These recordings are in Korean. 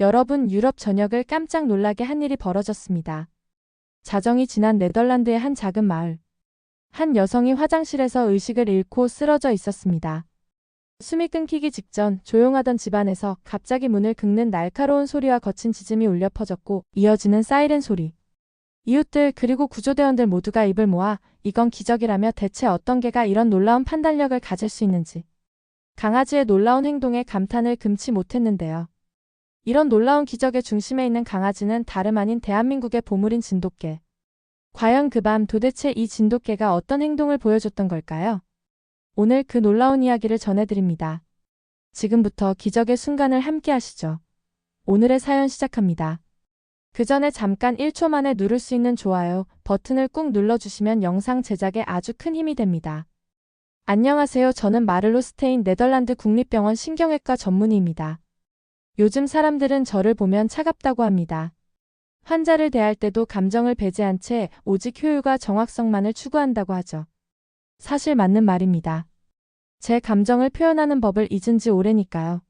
여러분, 유럽 전역을 깜짝 놀라게 한 일이 벌어졌습니다. 자정이 지난 네덜란드의 한 작은 마을. 한 여성이 화장실에서 의식을 잃고 쓰러져 있었습니다. 숨이 끊기기 직전 조용하던 집안에서 갑자기 문을 긁는 날카로운 소리와 거친 짖음이 울려 퍼졌고 이어지는 사이렌 소리. 이웃들 그리고 구조대원들 모두가 입을 모아 이건 기적이라며 대체 어떤 개가 이런 놀라운 판단력을 가질 수 있는지. 강아지의 놀라운 행동에 감탄을 금치 못했는데요. 이런 놀라운 기적의 중심에 있는 강아지는 다름 아닌 대한민국의 보물인 진돗개. 과연 그 밤 도대체 이 진돗개가 어떤 행동을 보여줬던 걸까요? 오늘 그 놀라운 이야기를 전해드립니다. 지금부터 기적의 순간을 함께 하시죠. 오늘의 사연 시작합니다. 그 전에 잠깐 1초 만에 누를 수 있는 좋아요 버튼을 꾹 눌러주시면 영상 제작에 아주 큰 힘이 됩니다. 안녕하세요. 저는 마를로 스테인 네덜란드 국립병원 신경외과 전문의입니다. 요즘 사람들은 저를 보면 차갑다고 합니다. 환자를 대할 때도 감정을 배제한 채 오직 효율과 정확성만을 추구한다고 하죠. 사실 맞는 말입니다. 제 감정을 표현하는 법을 잊은 지 오래니까요.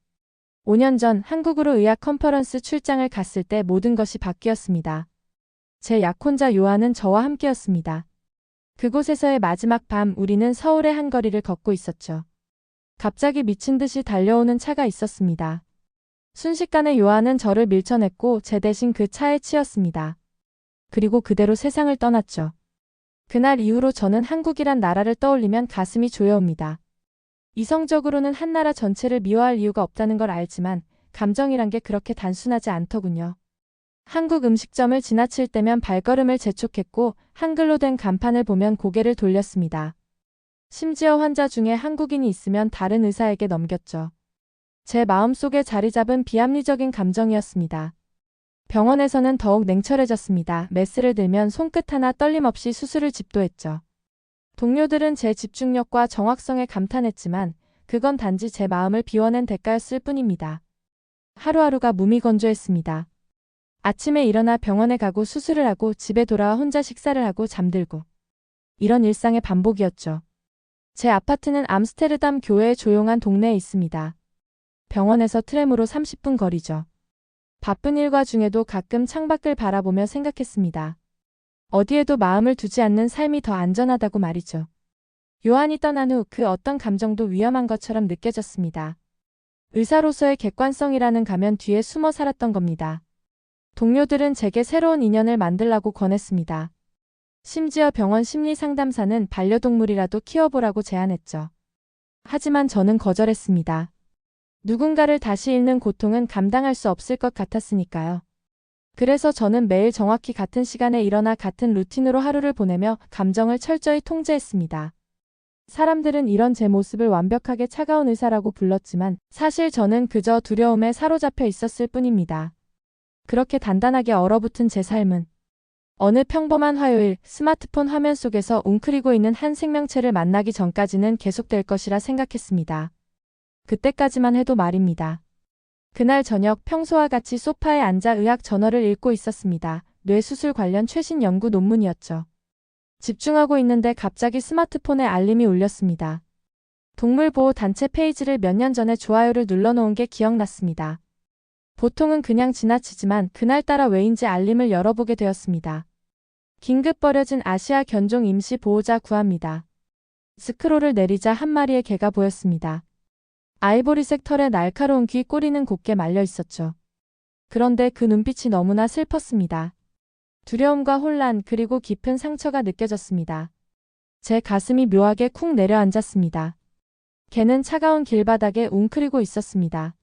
5년 전 한국으로 의학 컨퍼런스 출장을 갔을 때 모든 것이 바뀌었습니다. 제 약혼자 요한은 저와 함께였습니다. 그곳에서의 마지막 밤 우리는 서울의 한 거리를 걷고 있었죠. 갑자기 미친 듯이 달려오는 차가 있었습니다. 순식간에 요한은 저를 밀쳐냈고 제 대신 그 차에 치였습니다. 그리고 그대로 세상을 떠났죠. 그날 이후로 저는 한국이란 나라를 떠올리면 가슴이 조여옵니다. 이성적으로는 한 나라 전체를 미워할 이유가 없다는 걸 알지만 감정이란 게 그렇게 단순하지 않더군요. 한국 음식점을 지나칠 때면 발걸음을 재촉했고 한글로 된 간판을 보면 고개를 돌렸습니다. 심지어 환자 중에 한국인이 있으면 다른 의사에게 넘겼죠. 제 마음속에 자리 잡은 비합리적인 감정이었습니다. 병원에서는 더욱 냉철해졌습니다. 메스를 들면 손끝 하나 떨림 없이 수술을 집도했죠. 동료들은 제 집중력과 정확성에 감탄했지만 그건 단지 제 마음을 비워낸 대가였을 뿐입니다. 하루하루가 무미건조했습니다. 아침에 일어나 병원에 가고 수술을 하고 집에 돌아와 혼자 식사를 하고 잠들고. 이런 일상의 반복이었죠. 제 아파트는 암스테르담 교외의 조용한 동네에 있습니다. 병원에서 트램으로 30분 거리죠. 바쁜 일과 중에도 가끔 창밖을 바라보며 생각했습니다. 어디에도 마음을 두지 않는 삶이 더 안전하다고 말이죠. 요한이 떠난 후 그 어떤 감정도 위험한 것처럼 느껴졌습니다. 의사로서의 객관성이라는 가면 뒤에 숨어 살았던 겁니다. 동료들은 제게 새로운 인연을 만들라고 권했습니다. 심지어 병원 심리상담사는 반려동물이라도 키워보라고 제안했죠. 하지만 저는 거절했습니다. 누군가를 다시 잃는 고통은 감당할 수 없을 것 같았으니까요. 그래서 저는 매일 정확히 같은 시간에 일어나 같은 루틴으로 하루를 보내며 감정을 철저히 통제했습니다. 사람들은 이런 제 모습을 완벽하게 차가운 의사라고 불렀지만 사실 저는 그저 두려움에 사로잡혀 있었을 뿐입니다. 그렇게 단단하게 얼어붙은 제 삶은 어느 평범한 화요일 스마트폰 화면 속에서 웅크리고 있는 한 생명체를 만나기 전까지는 계속될 것이라 생각했습니다. 그때까지만 해도 말입니다. 그날 저녁 평소와 같이 소파에 앉아 의학 저널을 읽고 있었습니다. 뇌수술 관련 최신 연구 논문이었죠. 집중하고 있는데 갑자기 스마트폰에 알림이 울렸습니다. 동물보호단체 페이지를 몇 년 전에 좋아요를 눌러놓은 게 기억났습니다. 보통은 그냥 지나치지만 그날따라 왜인지 알림을 열어보게 되었습니다. 긴급 버려진 아시아 견종 임시 보호자 구합니다. 스크롤을 내리자 한 마리의 개가 보였습니다. 아이보리색 털에 날카로운 귀 꼬리는 곱게 말려 있었죠. 그런데 그 눈빛이 너무나 슬펐습니다. 두려움과 혼란 그리고 깊은 상처가 느껴졌습니다. 제 가슴이 묘하게 쿵 내려앉았습니다. 개는 차가운 길바닥에 웅크리고 있었습니다.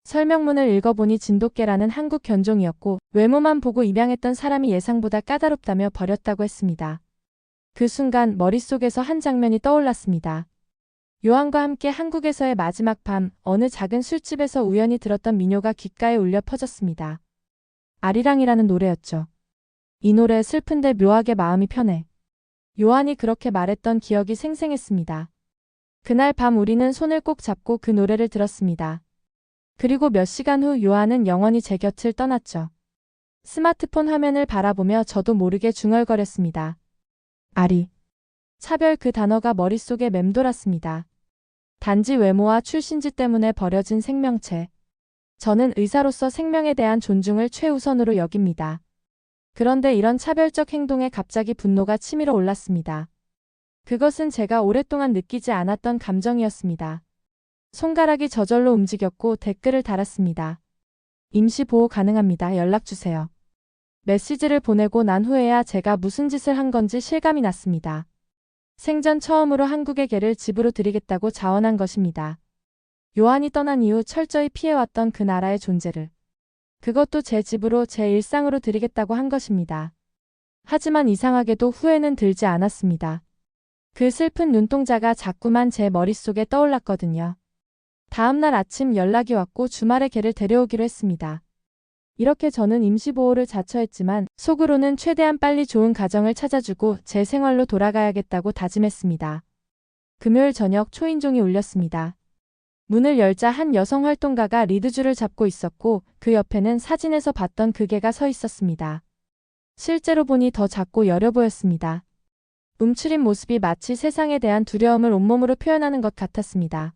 설명문을 읽어보니 진돗개라는 한국 견종이었고 외모만 보고 입양했던 사람이 예상보다 까다롭다며 버렸다고 했습니다. 그 순간 머릿속에서 한 장면이 떠올랐습니다. 요한과 함께 한국에서의 마지막 밤 어느 작은 술집에서 우연히 들었던 민요가 귓가에 울려 퍼졌습니다. 아리랑이라는 노래였죠. 이 노래 슬픈데 묘하게 마음이 편해. 요한이 그렇게 말했던 기억이 생생했습니다. 그날 밤 우리는 손을 꼭 잡고 그 노래를 들었습니다. 그리고 몇 시간 후 요한은 영원히 제 곁을 떠났죠. 스마트폰 화면을 바라보며 저도 모르게 중얼거렸습니다. 아리. 차별 그 단어가 머릿속에 맴돌았습니다. 단지 외모와 출신지 때문에 버려진 생명체. 저는 의사로서 생명에 대한 존중을 최우선으로 여깁니다. 그런데 이런 차별적 행동에 갑자기 분노가 치밀어 올랐습니다. 그것은 제가 오랫동안 느끼지 않았던 감정이었습니다. 손가락이 저절로 움직였고 댓글을 달았습니다. 임시 보호 가능합니다. 연락주세요. 메시지를 보내고 난 후에야 제가 무슨 짓을 한 건지 실감이 났습니다. 생전 처음으로 한국의 개를 집으로 들이겠다고 자원한 것입니다. 요한이 떠난 이후 철저히 피해왔던 그 나라의 존재를. 그것도 제 집으로 제 일상으로 들이겠다고 한 것입니다. 하지만 이상하게도 후회는 들지 않았습니다. 그 슬픈 눈동자가 자꾸만 제 머릿속에 떠올랐거든요. 다음날 아침 연락이 왔고 주말에 개를 데려오기로 했습니다. 이렇게 저는 임시보호를 자처했지만 속으로는 최대한 빨리 좋은 가정을 찾아주고 제 생활로 돌아가야겠다고 다짐했습니다. 금요일 저녁 초인종이 울렸습니다. 문을 열자 한 여성 활동가가 리드줄을 잡고 있었고 그 옆에는 사진에서 봤던 그 개가 서 있었습니다. 실제로 보니 더 작고 여려 보였습니다. 움츠린 모습이 마치 세상에 대한 두려움을 온몸으로 표현하는 것 같았습니다.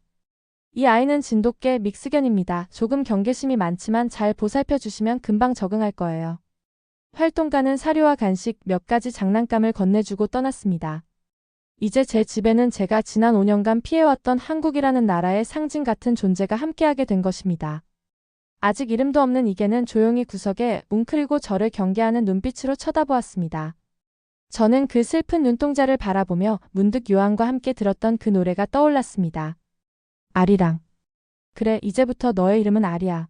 이 아이는 진돗개 믹스견입니다. 조금 경계심이 많지만 잘 보살펴 주시면 금방 적응할 거예요. 활동가는 사료와 간식 몇 가지 장난감을 건네주고 떠났습니다. 이제 제 집에는 제가 지난 5년간 피해왔던 한국이라는 나라의 상징 같은 존재가 함께하게 된 것입니다. 아직 이름도 없는 이 개는 조용히 구석에 웅크리고 저를 경계하는 눈빛으로 쳐다보았습니다. 저는 그 슬픈 눈동자를 바라보며 문득 요한과 함께 들었던 그 노래가 떠올랐습니다. 아리랑. 그래, 이제부터 너의 이름은 아리야.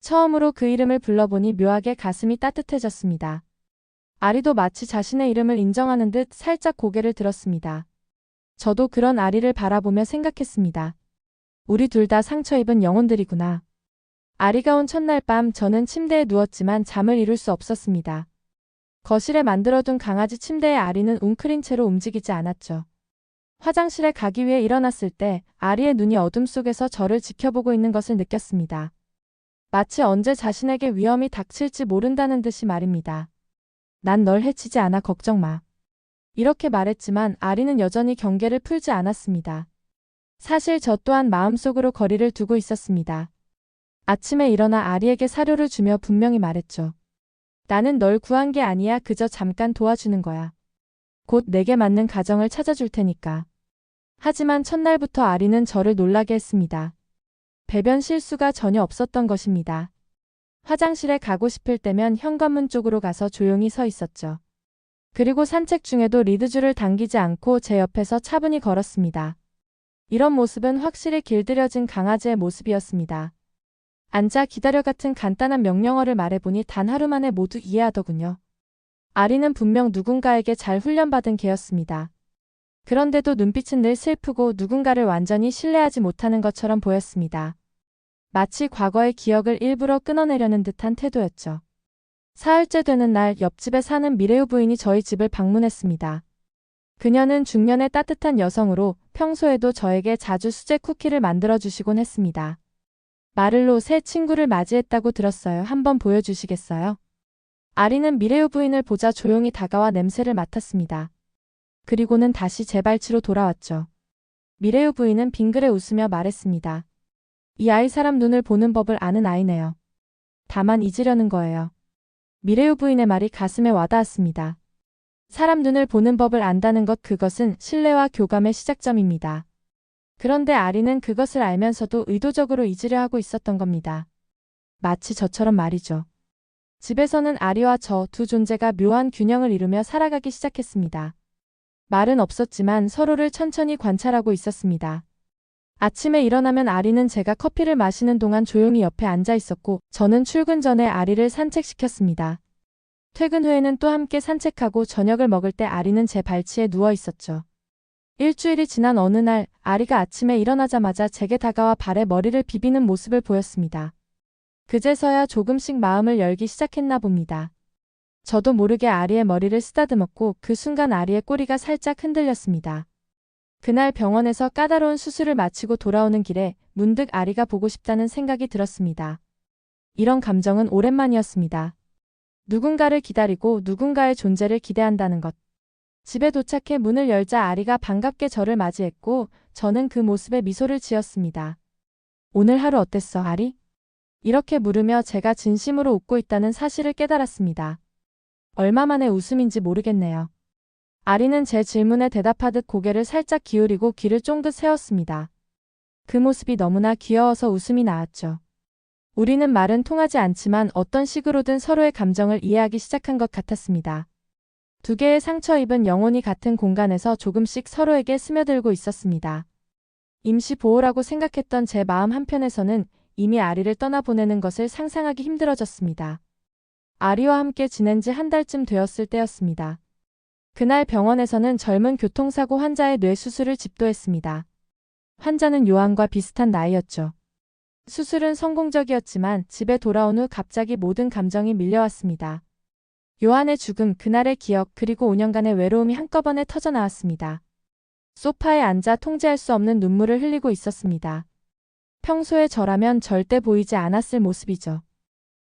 처음으로 그 이름을 불러보니 묘하게 가슴이 따뜻해졌습니다. 아리도 마치 자신의 이름을 인정하는 듯 살짝 고개를 들었습니다. 저도 그런 아리를 바라보며 생각했습니다. 우리 둘 다 상처 입은 영혼들이구나. 아리가 온 첫날 밤 저는 침대에 누웠지만 잠을 이룰 수 없었습니다. 거실에 만들어둔 강아지 침대에 아리는 웅크린 채로 움직이지 않았죠. 화장실에 가기 위해 일어났을 때 아리의 눈이 어둠 속에서 저를 지켜보고 있는 것을 느꼈습니다. 마치 언제 자신에게 위험이 닥칠지 모른다는 듯이 말입니다. 난 널 해치지 않아 걱정 마. 이렇게 말했지만 아리는 여전히 경계를 풀지 않았습니다. 사실 저 또한 마음속으로 거리를 두고 있었습니다. 아침에 일어나 아리에게 사료를 주며 분명히 말했죠. 나는 널 구한 게 아니야. 그저 잠깐 도와주는 거야. 곧 내게 맞는 가정을 찾아줄 테니까. 하지만 첫날부터 아리는 저를 놀라게 했습니다. 배변 실수가 전혀 없었던 것입니다. 화장실에 가고 싶을 때면 현관문 쪽으로 가서 조용히 서 있었죠. 그리고 산책 중에도 리드줄을 당기지 않고 제 옆에서 차분히 걸었습니다. 이런 모습은 확실히 길들여진 강아지의 모습이었습니다. 앉아 기다려 같은 간단한 명령어를 말해보니 단 하루 만에 모두 이해하더군요. 아리는 분명 누군가에게 잘 훈련받은 개였습니다. 그런데도 눈빛은 늘 슬프고 누군가를 완전히 신뢰하지 못하는 것처럼 보였습니다. 마치 과거의 기억을 일부러 끊어내려는 듯한 태도였죠. 사흘째 되는 날 옆집에 사는 미레우 부인이 저희 집을 방문했습니다. 그녀는 중년의 따뜻한 여성으로 평소에도 저에게 자주 수제 쿠키를 만들어주시곤 했습니다. 마를로 새 친구를 맞이했다고 들었어요. 한번 보여주시겠어요? 아리는 미레우 부인을 보자 조용히 다가와 냄새를 맡았습니다. 그리고는 다시 제 발치로 돌아왔죠. 미레우 부인은 빙그레 웃으며 말했습니다. 이 아이 사람 눈을 보는 법을 아는 아이네요. 다만 잊으려는 거예요. 미레우 부인의 말이 가슴에 와닿았습니다. 사람 눈을 보는 법을 안다는 것, 그것은 신뢰와 교감의 시작점입니다. 그런데 아리는 그것을 알면서도 의도적으로 잊으려 하고 있었던 겁니다. 마치 저처럼 말이죠. 집에서는 아리와 저 두 존재가 묘한 균형을 이루며 살아가기 시작했습니다. 말은 없었지만 서로를 천천히 관찰하고 있었습니다. 아침에 일어나면 아리는 제가 커피를 마시는 동안 조용히 옆에 앉아 있었고 저는 출근 전에 아리를 산책시켰습니다. 퇴근 후에는 또 함께 산책하고 저녁을 먹을 때 아리는 제 발치에 누워 있었죠. 일주일이 지난 어느 날 아리가 아침에 일어나자마자 제게 다가와 발에 머리를 비비는 모습을 보였습니다. 그제서야 조금씩 마음을 열기 시작했나 봅니다. 저도 모르게 아리의 머리를 쓰다듬었고 그 순간 아리의 꼬리가 살짝 흔들렸습니다. 그날 병원에서 까다로운 수술을 마치고 돌아오는 길에 문득 아리가 보고 싶다는 생각이 들었습니다. 이런 감정은 오랜만이었습니다. 누군가를 기다리고 누군가의 존재를 기대한다는 것. 집에 도착해 문을 열자 아리가 반갑게 저를 맞이했고 저는 그 모습에 미소를 지었습니다. 오늘 하루 어땠어, 아리? 이렇게 물으며 제가 진심으로 웃고 있다는 사실을 깨달았습니다. 얼마 만에 웃음인지 모르겠네요. 아리는 제 질문에 대답하듯 고개를 살짝 기울이고 귀를 쫑긋 세웠습니다. 그 모습이 너무나 귀여워서 웃음이 나왔죠. 우리는 말은 통하지 않지만 어떤 식으로든 서로의 감정을 이해하기 시작한 것 같았습니다. 두 개의 상처 입은 영혼이 같은 공간에서 조금씩 서로에게 스며들고 있었습니다. 임시 보호라고 생각했던 제 마음 한편에서는 이미 아리를 떠나보내는 것을 상상하기 힘들어졌습니다. 아리와 함께 지낸 지 한 달쯤 되었을 때였습니다. 그날 병원에서는 젊은 교통사고 환자의 뇌수술을 집도했습니다. 환자는 요한과 비슷한 나이였죠. 수술은 성공적이었지만 집에 돌아온 후 갑자기 모든 감정이 밀려왔습니다. 요한의 죽음, 그날의 기억, 그리고 5년간의 외로움이 한꺼번에 터져나왔습니다. 소파에 앉아 통제할 수 없는 눈물을 흘리고 있었습니다. 평소에 저라면 절대 보이지 않았을 모습이죠.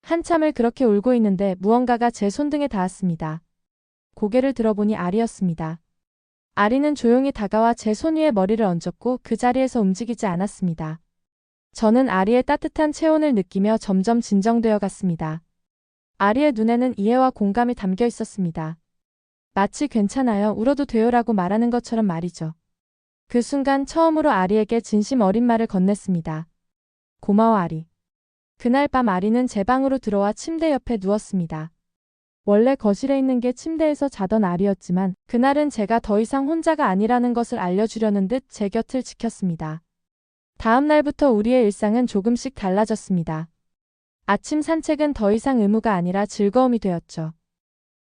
한참을 그렇게 울고 있는데 무언가가 제 손등에 닿았습니다. 고개를 들어보니 아리였습니다. 아리는 조용히 다가와 제 손 위에 머리를 얹었고 그 자리에서 움직이지 않았습니다. 저는 아리의 따뜻한 체온을 느끼며 점점 진정되어 갔습니다. 아리의 눈에는 이해와 공감이 담겨 있었습니다. 마치 괜찮아요, 울어도 돼요라고 말하는 것처럼 말이죠. 그 순간 처음으로 아리에게 진심 어린 말을 건넸습니다. 고마워 아리. 그날 밤 아리는 제 방으로 들어와 침대 옆에 누웠습니다. 원래 거실에 있는 게 침대에서 자던 아리였지만 그날은 제가 더 이상 혼자가 아니라는 것을 알려주려는 듯 제 곁을 지켰습니다. 다음 날부터 우리의 일상은 조금씩 달라졌습니다. 아침 산책은 더 이상 의무가 아니라 즐거움이 되었죠.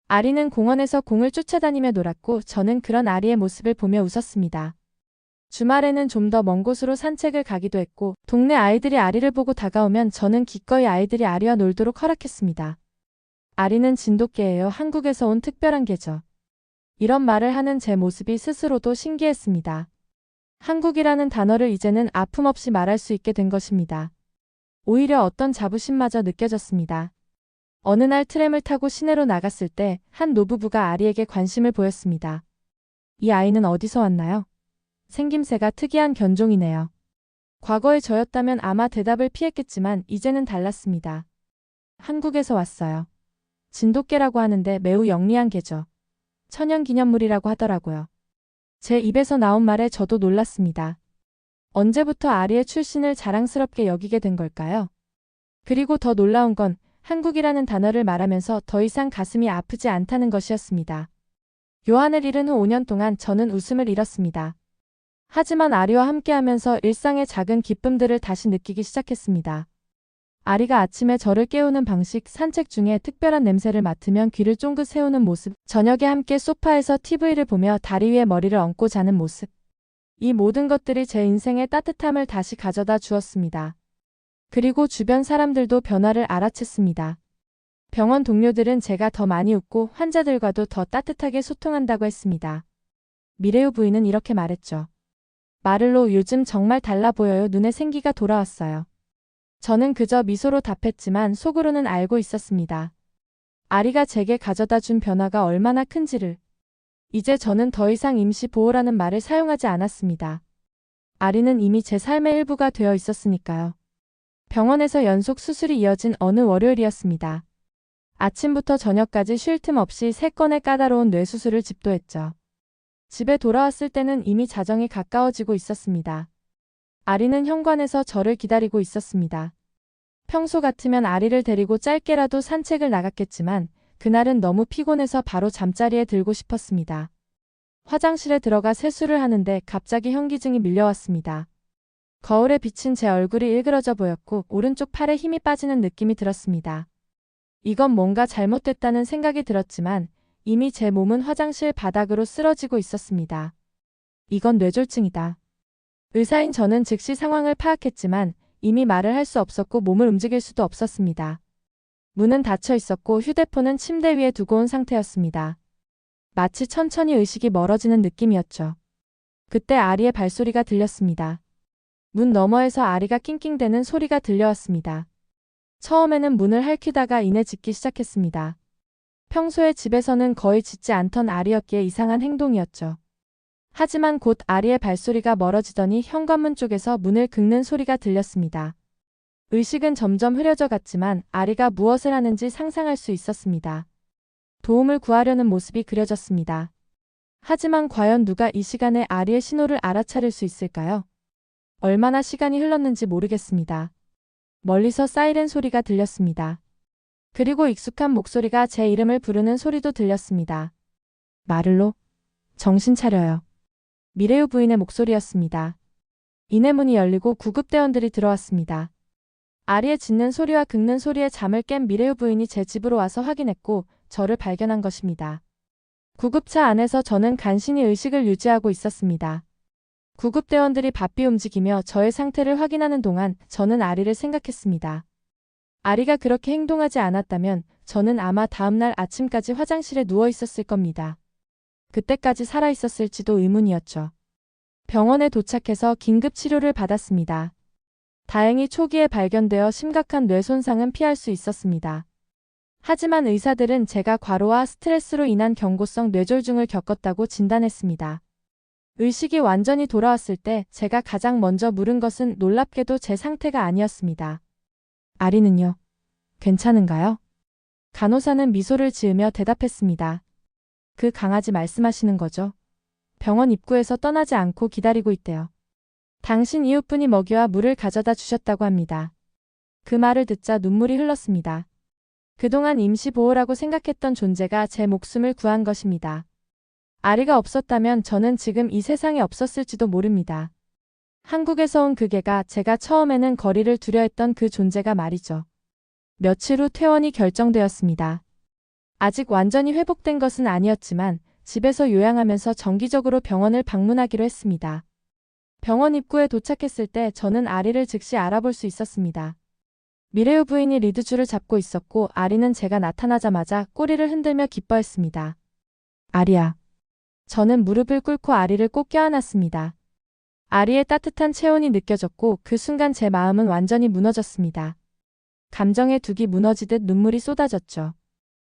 아리는 공원에서 공을 쫓아다니며 놀았고 저는 그런 아리의 모습을 보며 웃었습니다. 주말에는 좀 더 먼 곳으로 산책을 가기도 했고 동네 아이들이 아리를 보고 다가오면 저는 기꺼이 아이들이 아리와 놀도록 허락했습니다. 아리는 진돗개예요. 한국에서 온 특별한 개죠. 이런 말을 하는 제 모습이 스스로도 신기했습니다. 한국이라는 단어를 이제는 아픔 없이 말할 수 있게 된 것입니다. 오히려 어떤 자부심마저 느껴졌습니다. 어느 날 트램을 타고 시내로 나갔을 때 한 노부부가 아리에게 관심을 보였습니다. 이 아이는 어디서 왔나요? 생김새가 특이한 견종이네요. 과거의 저였다면 아마 대답을 피했겠지만 이제는 달랐습니다. 한국에서 왔어요. 진돗개라고 하는데 매우 영리한 개죠. 천연기념물이라고 하더라고요. 제 입에서 나온 말에 저도 놀랐습니다. 언제부터 아리의 출신을 자랑스럽게 여기게 된 걸까요? 그리고 더 놀라운 건 한국이라는 단어를 말하면서 더 이상 가슴이 아프지 않다는 것이었습니다. 요한을 잃은 후 5년 동안 저는 웃음을 잃었습니다. 하지만 아리와 함께하면서 일상의 작은 기쁨들을 다시 느끼기 시작했습니다. 아리가 아침에 저를 깨우는 방식, 산책 중에 특별한 냄새를 맡으면 귀를 쫑긋 세우는 모습, 저녁에 함께 소파에서 TV를 보며 다리 위에 머리를 얹고 자는 모습. 이 모든 것들이 제 인생의 따뜻함을 다시 가져다 주었습니다. 그리고 주변 사람들도 변화를 알아챘습니다. 병원 동료들은 제가 더 많이 웃고 환자들과도 더 따뜻하게 소통한다고 했습니다. 미레우 부인은 이렇게 말했죠. 마를로, 요즘 정말 달라 보여요. 눈에 생기가 돌아왔어요. 저는 그저 미소로 답했지만 속으로는 알고 있었습니다. 아리가 제게 가져다 준 변화가 얼마나 큰지를. 이제 저는 더 이상 임시 보호라는 말을 사용하지 않았습니다. 아리는 이미 제 삶의 일부가 되어 있었으니까요. 병원에서 연속 수술이 이어진 어느 월요일이었습니다. 아침부터 저녁까지 쉴 틈 없이 3건의 까다로운 뇌수술을 집도했죠. 집에 돌아왔을 때는 이미 자정이 가까워지고 있었습니다. 아리는 현관에서 저를 기다리고 있었습니다. 평소 같으면 아리를 데리고 짧게라도 산책을 나갔겠지만 그날은 너무 피곤해서 바로 잠자리에 들고 싶었습니다. 화장실에 들어가 세수를 하는데 갑자기 현기증이 밀려왔습니다. 거울에 비친 제 얼굴이 일그러져 보였고 오른쪽 팔에 힘이 빠지는 느낌이 들었습니다. 이건 뭔가 잘못됐다는 생각이 들었지만 이미 제 몸은 화장실 바닥으로 쓰러지고 있었습니다. 이건 뇌졸중이다. 의사인 저는 즉시 상황을 파악했지만 이미 말을 할 수 없었고 몸을 움직일 수도 없었습니다. 문은 닫혀 있었고 휴대폰은 침대 위에 두고 온 상태였습니다. 마치 천천히 의식이 멀어지는 느낌이었죠. 그때 아리의 발소리가 들렸습니다. 문 너머에서 아리가 낑낑대는 소리가 들려왔습니다. 처음에는 문을 핥히다가 이내 짖기 시작했습니다. 평소에 집에서는 거의 짖지 않던 아리였기에 이상한 행동이었죠. 하지만 곧 아리의 발소리가 멀어지더니 현관문 쪽에서 문을 긁는 소리가 들렸습니다. 의식은 점점 흐려져 갔지만 아리가 무엇을 하는지 상상할 수 있었습니다. 도움을 구하려는 모습이 그려졌습니다. 하지만 과연 누가 이 시간에 아리의 신호를 알아차릴 수 있을까요? 얼마나 시간이 흘렀는지 모르겠습니다. 멀리서 사이렌 소리가 들렸습니다. 그리고 익숙한 목소리가 제 이름을 부르는 소리도 들렸습니다. 마를로, 정신 차려요. 미레우 부인의 목소리였습니다. 이내 문이 열리고 구급대원들이 들어왔습니다. 아리의 짖는 소리와 긁는 소리에 잠을 깬 미레우 부인이 제 집으로 와서 확인했고 저를 발견한 것입니다. 구급차 안에서 저는 간신히 의식을 유지하고 있었습니다. 구급대원들이 바삐 움직이며 저의 상태를 확인하는 동안 저는 아리를 생각했습니다. 아리가 그렇게 행동하지 않았다면 저는 아마 다음날 아침까지 화장실에 누워 있었을 겁니다. 그때까지 살아 있었을지도 의문이었죠. 병원에 도착해서 긴급 치료를 받았습니다. 다행히 초기에 발견되어 심각한 뇌 손상은 피할 수 있었습니다. 하지만 의사들은 제가 과로와 스트레스로 인한 경고성 뇌졸중을 겪었다고 진단했습니다. 의식이 완전히 돌아왔을 때 제가 가장 먼저 물은 것은 놀랍게도 제 상태가 아니었습니다. 아리는요? 괜찮은가요? 간호사는 미소를 지으며 대답했습니다. 그 강아지 말씀하시는 거죠? 병원 입구에서 떠나지 않고 기다리고 있대요. 당신 이웃분이 먹이와 물을 가져다 주셨다고 합니다. 그 말을 듣자 눈물이 흘렀습니다. 그동안 임시보호라고 생각했던 존재가 제 목숨을 구한 것입니다. 아리가 없었다면 저는 지금 이 세상에 없었을지도 모릅니다. 한국에서 온 그 개가 제가 처음에는 거리를 두려했던 그 존재가 말이죠. 며칠 후 퇴원이 결정되었습니다. 아직 완전히 회복된 것은 아니었지만 집에서 요양하면서 정기적으로 병원을 방문하기로 했습니다. 병원 입구에 도착했을 때 저는 아리를 즉시 알아볼 수 있었습니다. 미레우 부인이 리드줄을 잡고 있었고 아리는 제가 나타나자마자 꼬리를 흔들며 기뻐했습니다. 아리야. 저는 무릎을 꿇고 아리를 꼭 껴안았습니다. 아리의 따뜻한 체온이 느껴졌고 그 순간 제 마음은 완전히 무너졌습니다. 감정의 둑이 무너지듯 눈물이 쏟아졌죠.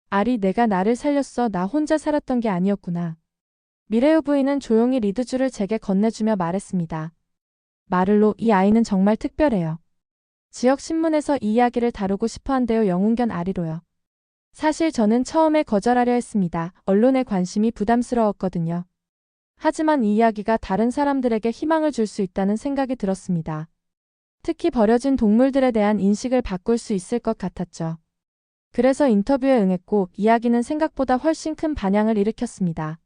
아리, 내가 나를 살렸어. 나 혼자 살았던 게 아니었구나. 미레우 부인은 조용히 리드줄을 제게 건네주며 말했습니다. 마를로, 이 아이는 정말 특별해요. 지역 신문에서 이 이야기를 다루고 싶어 한대요. 영웅견 아리로요. 사실 저는 처음에 거절하려 했습니다. 언론의 관심이 부담스러웠거든요. 하지만 이 이야기가 다른 사람들에게 희망을 줄 수 있다는 생각이 들었습니다. 특히 버려진 동물들에 대한 인식을 바꿀 수 있을 것 같았죠. 그래서 인터뷰에 응했고 이야기는 생각보다 훨씬 큰 반향을 일으켰습니다.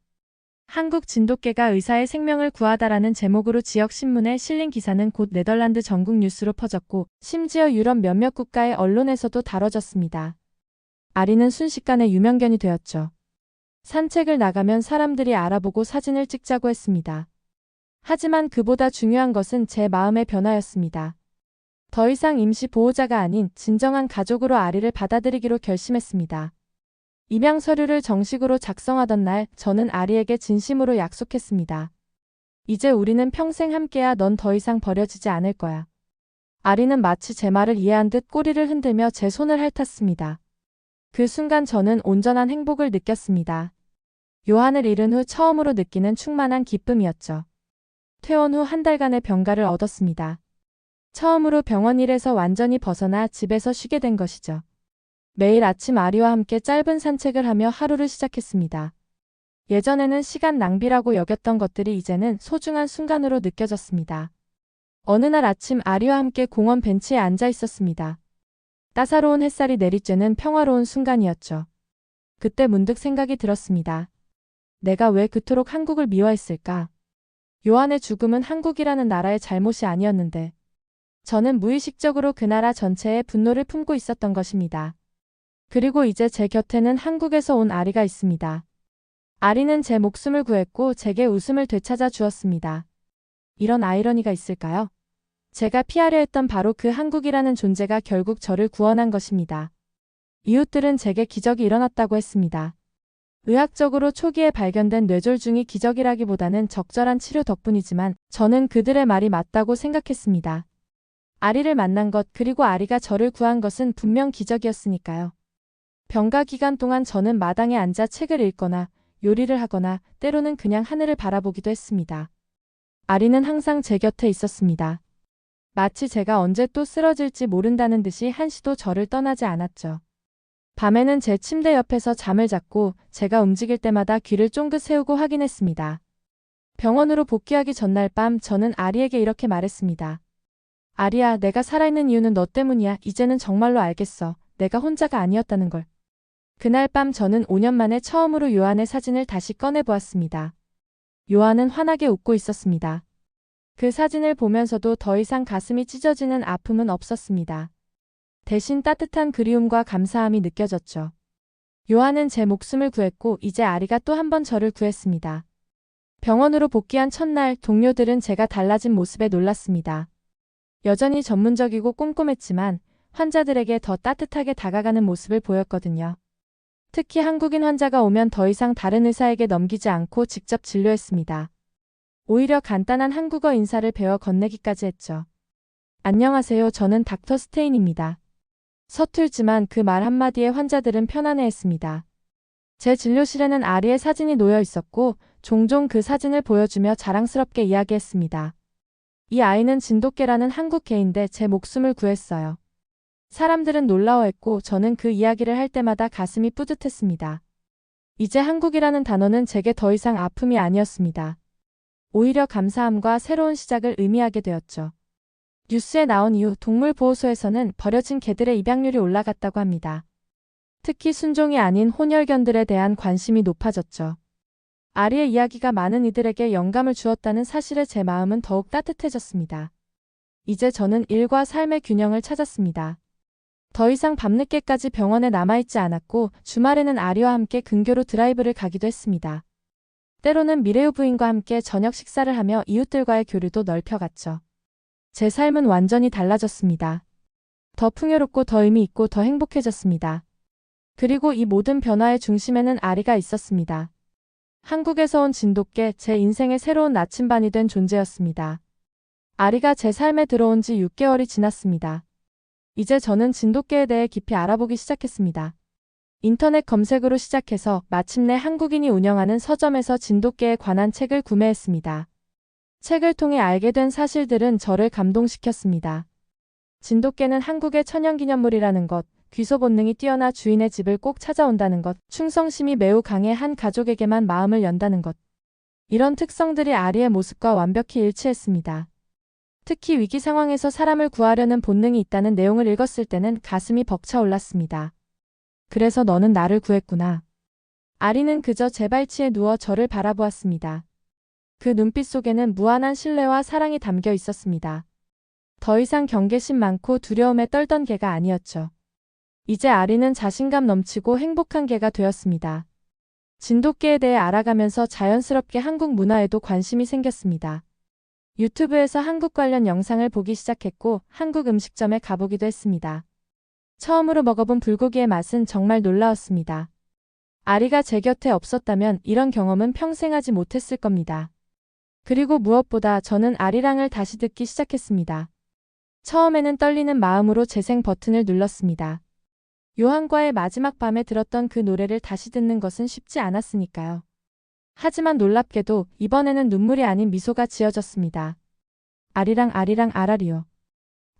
한국 진돗개가 의사의 생명을 구하다라는 제목으로 지역 신문에 실린 기사는 곧 네덜란드 전국 뉴스로 퍼졌고 심지어 유럽 몇몇 국가의 언론에서도 다뤄졌습니다. 아리는 순식간에 유명견이 되었죠. 산책을 나가면 사람들이 알아보고 사진을 찍자고 했습니다. 하지만 그보다 중요한 것은 제 마음의 변화였습니다. 더 이상 임시 보호자가 아닌 진정한 가족으로 아리를 받아들이기로 결심했습니다. 입양 서류를 정식으로 작성하던 날 저는 아리에게 진심으로 약속했습니다. 이제 우리는 평생 함께야. 넌 더 이상 버려지지 않을 거야. 아리는 마치 제 말을 이해한 듯 꼬리를 흔들며 제 손을 핥았습니다. 그 순간 저는 온전한 행복을 느꼈습니다. 요한을 잃은 후 처음으로 느끼는 충만한 기쁨이었죠. 퇴원 후 한 달간의 병가를 얻었습니다. 처음으로 병원 일에서 완전히 벗어나 집에서 쉬게 된 것이죠. 매일 아침 아리와 함께 짧은 산책을 하며 하루를 시작했습니다. 예전에는 시간 낭비라고 여겼던 것들이 이제는 소중한 순간으로 느껴졌습니다. 어느 날 아침 아리와 함께 공원 벤치에 앉아 있었습니다. 따사로운 햇살이 내리쬐는 평화로운 순간이었죠. 그때 문득 생각이 들었습니다. 내가 왜 그토록 한국을 미워했을까? 요한의 죽음은 한국이라는 나라의 잘못이 아니었는데 저는 무의식적으로 그 나라 전체에 분노를 품고 있었던 것입니다. 그리고 이제 제 곁에는 한국에서 온 아리가 있습니다. 아리는 제 목숨을 구했고 제게 웃음을 되찾아 주었습니다. 이런 아이러니가 있을까요? 제가 피하려 했던 바로 그 한국이라는 존재가 결국 저를 구원한 것입니다. 이웃들은 제게 기적이 일어났다고 했습니다. 의학적으로 초기에 발견된 뇌졸중이 기적이라기보다는 적절한 치료 덕분이지만 저는 그들의 말이 맞다고 생각했습니다. 아리를 만난 것 그리고 아리가 저를 구한 것은 분명 기적이었으니까요. 병가 기간 동안 저는 마당에 앉아 책을 읽거나 요리를 하거나 때로는 그냥 하늘을 바라보기도 했습니다. 아리는 항상 제 곁에 있었습니다. 마치 제가 언제 또 쓰러질지 모른다는 듯이 한시도 저를 떠나지 않았죠. 밤에는 제 침대 옆에서 잠을 잤고 제가 움직일 때마다 귀를 쫑긋 세우고 확인했습니다. 병원으로 복귀하기 전날 밤 저는 아리에게 이렇게 말했습니다. 아리야, 내가 살아있는 이유는 너 때문이야. 이제는 정말로 알겠어. 내가 혼자가 아니었다는 걸. 그날 밤 저는 5년 만에 처음으로 요한의 사진을 다시 꺼내보았습니다. 요한은 환하게 웃고 있었습니다. 그 사진을 보면서도 더 이상 가슴이 찢어지는 아픔은 없었습니다. 대신 따뜻한 그리움과 감사함이 느껴졌죠. 요한은 제 목숨을 구했고 이제 아리가 또 한 번 저를 구했습니다. 병원으로 복귀한 첫날 동료들은 제가 달라진 모습에 놀랐습니다. 여전히 전문적이고 꼼꼼했지만 환자들에게 더 따뜻하게 다가가는 모습을 보였거든요. 특히 한국인 환자가 오면 더 이상 다른 의사에게 넘기지 않고 직접 진료했습니다. 오히려 간단한 한국어 인사를 배워 건네기까지 했죠. 안녕하세요. 저는 닥터 스테인입니다. 서툴지만 그 말 한마디에 환자들은 편안해했습니다. 제 진료실에는 아리의 사진이 놓여 있었고 종종 그 사진을 보여주며 자랑스럽게 이야기했습니다. 이 아이는 진돗개라는 한국 개인데 제 목숨을 구했어요. 사람들은 놀라워했고 저는 그 이야기를 할 때마다 가슴이 뿌듯했습니다. 이제 한국이라는 단어는 제게 더 이상 아픔이 아니었습니다. 오히려 감사함과 새로운 시작을 의미하게 되었죠. 뉴스에 나온 이후 동물보호소에서는 버려진 개들의 입양률이 올라갔다고 합니다. 특히 순종이 아닌 혼혈견들에 대한 관심이 높아졌죠. 아리의 이야기가 많은 이들에게 영감을 주었다는 사실에 제 마음은 더욱 따뜻해졌습니다. 이제 저는 일과 삶의 균형을 찾았습니다. 더 이상 밤늦게까지 병원에 남아있지 않았고 주말에는 아리와 함께 근교로 드라이브를 가기도 했습니다. 때로는 미래의 부인과 함께 저녁 식사를 하며 이웃들과의 교류도 넓혀갔죠. 제 삶은 완전히 달라졌습니다. 더 풍요롭고 더 의미 있고 더 행복해졌습니다. 그리고 이 모든 변화의 중심에는 아리가 있었습니다. 한국에서 온 진돗개, 제 인생의 새로운 나침반이 된 존재였습니다. 아리가 제 삶에 들어온 지 6개월이 지났습니다. 이제 저는 진돗개에 대해 깊이 알아보기 시작했습니다. 인터넷 검색으로 시작해서 마침내 한국인이 운영하는 서점에서 진돗개에 관한 책을 구매했습니다. 책을 통해 알게 된 사실들은 저를 감동시켰습니다. 진돗개는 한국의 천연기념물이라는 것, 귀소 본능이 뛰어나 주인의 집을 꼭 찾아온다는 것, 충성심이 매우 강해 한 가족에게만 마음을 연다는 것. 이런 특성들이 아리의 모습과 완벽히 일치했습니다. 특히 위기 상황에서 사람을 구하려는 본능이 있다는 내용을 읽었을 때는 가슴이 벅차올랐습니다. 그래서 너는 나를 구했구나. 아리는 그저 제 발치에 누워 저를 바라보았습니다. 그 눈빛 속에는 무한한 신뢰와 사랑이 담겨 있었습니다. 더 이상 경계심 많고 두려움에 떨던 개가 아니었죠. 이제 아리는 자신감 넘치고 행복한 개가 되었습니다. 진돗개에 대해 알아가면서 자연스럽게 한국 문화에도 관심이 생겼습니다. 유튜브에서 한국 관련 영상을 보기 시작했고 한국 음식점에 가보기도 했습니다. 처음으로 먹어본 불고기의 맛은 정말 놀라웠습니다. 아리가 제 곁에 없었다면 이런 경험은 평생 하지 못했을 겁니다. 그리고 무엇보다 저는 아리랑을 다시 듣기 시작했습니다. 처음에는 떨리는 마음으로 재생 버튼을 눌렀습니다. 요한과의 마지막 밤에 들었던 그 노래를 다시 듣는 것은 쉽지 않았으니까요. 하지만 놀랍게도 이번에는 눈물이 아닌 미소가 지어졌습니다. 아리랑 아리랑 아라리요.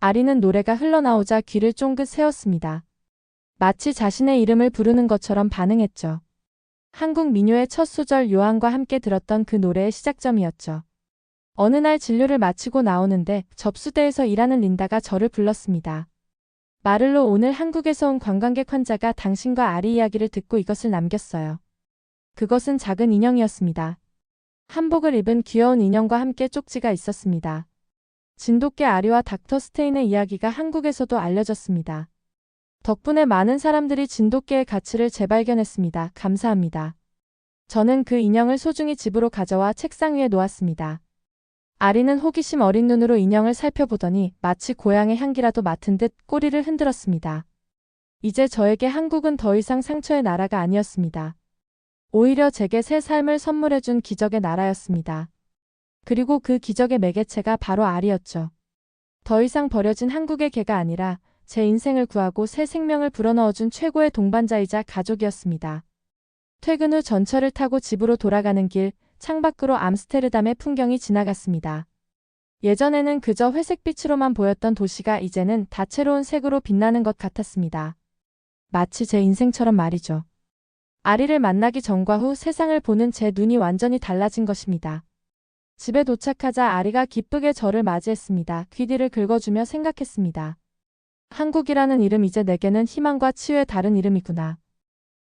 아리는 노래가 흘러나오자 귀를 쫑긋 세웠습니다. 마치 자신의 이름을 부르는 것처럼 반응했죠. 한국 민요의 첫 소절 요한과 함께 들었던 그 노래의 시작점이었죠. 어느 날 진료를 마치고 나오는데 접수대에서 일하는 린다가 저를 불렀습니다. 마를로 오늘 한국에서 온 관광객 환자가 당신과 아리 이야기를 듣고 이것을 남겼어요. 그것은 작은 인형이었습니다. 한복을 입은 귀여운 인형과 함께 쪽지가 있었습니다. 진돗개 아리와 닥터 스테인의 이야기가 한국에서도 알려졌습니다. 덕분에 많은 사람들이 진돗개의 가치를 재발견했습니다. 감사합니다. 저는 그 인형을 소중히 집으로 가져와 책상 위에 놓았습니다. 아리는 호기심 어린 눈으로 인형을 살펴보더니 마치 고향의 향기라도 맡은 듯 꼬리를 흔들었습니다. 이제 저에게 한국은 더 이상 상처의 나라가 아니었습니다. 오히려 제게 새 삶을 선물해준 기적의 나라였습니다. 그리고 그 기적의 매개체가 바로 아리였죠. 더 이상 버려진 한국의 개가 아니라 제 인생을 구하고 새 생명을 불어넣어준 최고의 동반자이자 가족이었습니다. 퇴근 후 전철을 타고 집으로 돌아가는 길, 창밖으로 암스테르담의 풍경이 지나갔습니다. 예전에는 그저 회색빛으로만 보였던 도시가 이제는 다채로운 색으로 빛나는 것 같았습니다. 마치 제 인생처럼 말이죠. 아리를 만나기 전과 후 세상을 보는 제 눈이 완전히 달라진 것입니다. 집에 도착하자 아리가 기쁘게 저를 맞이했습니다. 귀 뒤를 긁어주며 생각했습니다. 한국이라는 이름, 이제 내게는 희망과 치유의 다른 이름이구나.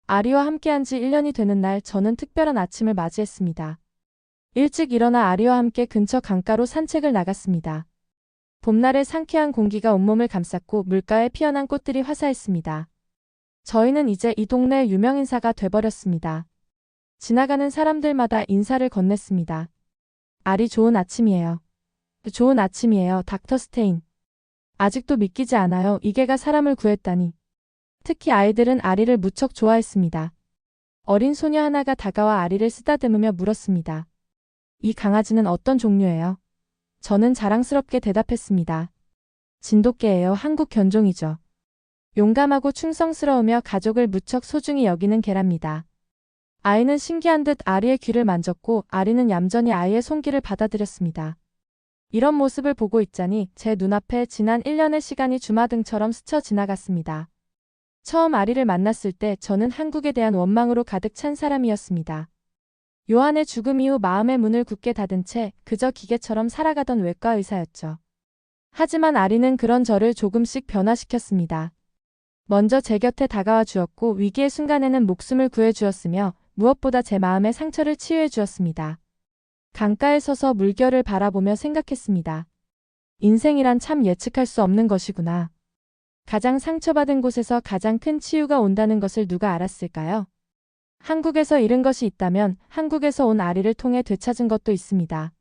아리와 함께한 지 1년이 되는 날, 저는 특별한 아침을 맞이했습니다. 일찍 일어나 아리와 함께 근처 강가로 산책을 나갔습니다. 봄날의 상쾌한 공기가 온몸을 감쌌고 물가에 피어난 꽃들이 화사했습니다. 저희는 이제 이 동네의 유명인사가 돼버렸습니다. 지나가는 사람들마다 인사를 건넸습니다. 아리, 좋은 아침이에요. 좋은 아침이에요, 닥터 스테인. 아직도 믿기지 않아요. 이 개가 사람을 구했다니. 특히 아이들은 아리를 무척 좋아했습니다. 어린 소녀 하나가 다가와 아리를 쓰다듬으며 물었습니다. 이 강아지는 어떤 종류예요? 저는 자랑스럽게 대답했습니다. 진돗개예요. 한국 견종이죠. 용감하고 충성스러우며 가족을 무척 소중히 여기는 개랍니다. 아이는 신기한 듯 아리의 귀를 만졌고 아리는 얌전히 아이의 손길을 받아들였습니다. 이런 모습을 보고 있자니 제 눈앞에 지난 1년의 시간이 주마등처럼 스쳐 지나갔습니다. 처음 아리를 만났을 때 저는 한국에 대한 원망으로 가득 찬 사람이었습니다. 요한의 죽음 이후 마음의 문을 굳게 닫은 채 그저 기계처럼 살아가던 외과 의사였죠. 하지만 아리는 그런 저를 조금씩 변화시켰습니다. 먼저 제 곁에 다가와 주었고 위기의 순간에는 목숨을 구해주었으며 무엇보다 제 마음의 상처를 치유해 주었습니다. 강가에 서서 물결을 바라보며 생각했습니다. 인생이란 참 예측할 수 없는 것이구나. 가장 상처받은 곳에서 가장 큰 치유가 온다는 것을 누가 알았을까요? 한국에서 잃은 것이 있다면 한국에서 온 아리를 통해 되찾은 것도 있습니다.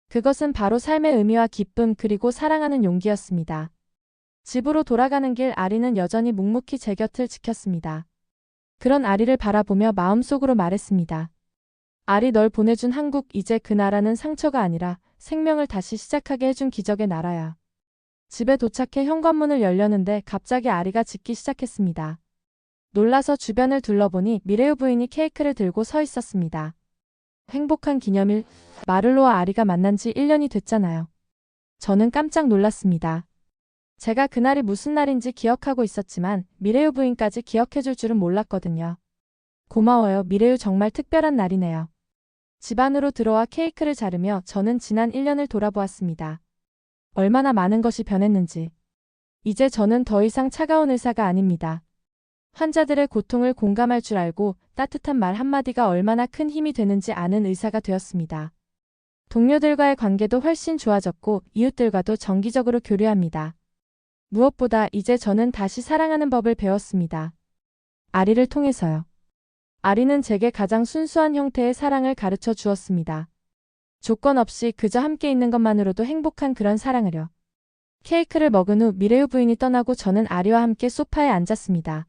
그것은 바로 삶의 의미와 기쁨, 그리고 사랑하는 용기였습니다. 집으로 돌아가는 길, 아리는 여전히 묵묵히 제 곁을 지켰습니다. 그런 아리를 바라보며 마음속으로 말했습니다. 아리, 널 보내준 한국, 이제 그 나라는 상처가 아니라 생명을 다시 시작하게 해준 기적의 나라야. 집에 도착해 현관문을 열려는데 갑자기 아리가 짖기 시작했습니다. 놀라서 주변을 둘러보니 미레우 부인이 케이크를 들고 서 있었습니다. 행복한 기념일, 마를로와 아리가 만난 지 1년이 됐잖아요. 저는 깜짝 놀랐습니다. 제가 그날이 무슨 날인지 기억하고 있었지만 미레우 부인까지 기억해줄 줄은 몰랐거든요. 고마워요, 미레우, 정말 특별한 날이네요. 집 안으로 들어와 케이크를 자르며 저는 지난 1년을 돌아보았습니다. 얼마나 많은 것이 변했는지. 이제 저는 더 이상 차가운 의사가 아닙니다. 환자들의 고통을 공감할 줄 알고 따뜻한 말 한마디가 얼마나 큰 힘이 되는지 아는 의사가 되었습니다. 동료들과의 관계도 훨씬 좋아졌고 이웃들과도 정기적으로 교류합니다. 무엇보다 이제 저는 다시 사랑하는 법을 배웠습니다. 아리를 통해서요. 아리는 제게 가장 순수한 형태의 사랑을 가르쳐 주었습니다. 조건 없이 그저 함께 있는 것만으로도 행복한 그런 사랑을요. 케이크를 먹은 후 미레우 부인이 떠나고 저는 아리와 함께 소파에 앉았습니다.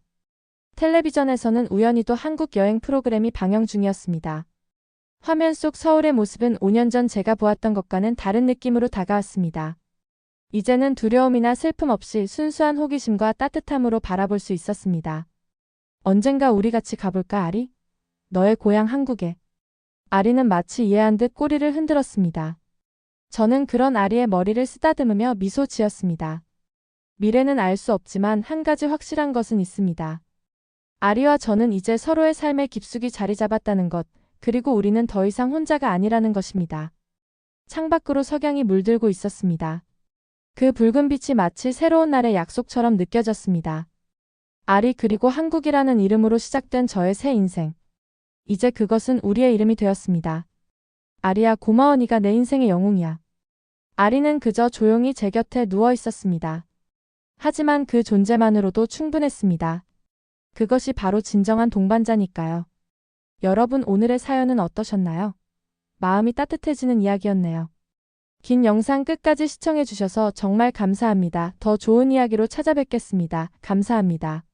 텔레비전에서는 우연히도 한국 여행 프로그램이 방영 중이었습니다. 화면 속 서울의 모습은 5년 전 제가 보았던 것과는 다른 느낌으로 다가왔습니다. 이제는 두려움이나 슬픔 없이 순수한 호기심과 따뜻함으로 바라볼 수 있었습니다. 언젠가 우리 같이 가볼까, 아리? 너의 고향 한국에. 아리는 마치 이해한 듯 꼬리를 흔들었습니다. 저는 그런 아리의 머리를 쓰다듬으며 미소 지었습니다. 미래는 알 수 없지만 한 가지 확실한 것은 있습니다. 아리와 저는 이제 서로의 삶에 깊숙이 자리 잡았다는 것, 그리고 우리는 더 이상 혼자가 아니라는 것입니다. 창밖으로 석양이 물들고 있었습니다. 그 붉은 빛이 마치 새로운 날의 약속처럼 느껴졌습니다. 아리, 그리고 한국이라는 이름으로 시작된 저의 새 인생. 이제 그것은 우리의 이름이 되었습니다. 아리야, 고마워. 네가 내 인생의 영웅이야. 아리는 그저 조용히 제 곁에 누워 있었습니다. 하지만 그 존재만으로도 충분했습니다. 그것이 바로 진정한 동반자니까요. 여러분, 오늘의 사연은 어떠셨나요? 마음이 따뜻해지는 이야기였네요. 긴 영상 끝까지 시청해주셔서 정말 감사합니다. 더 좋은 이야기로 찾아뵙겠습니다. 감사합니다.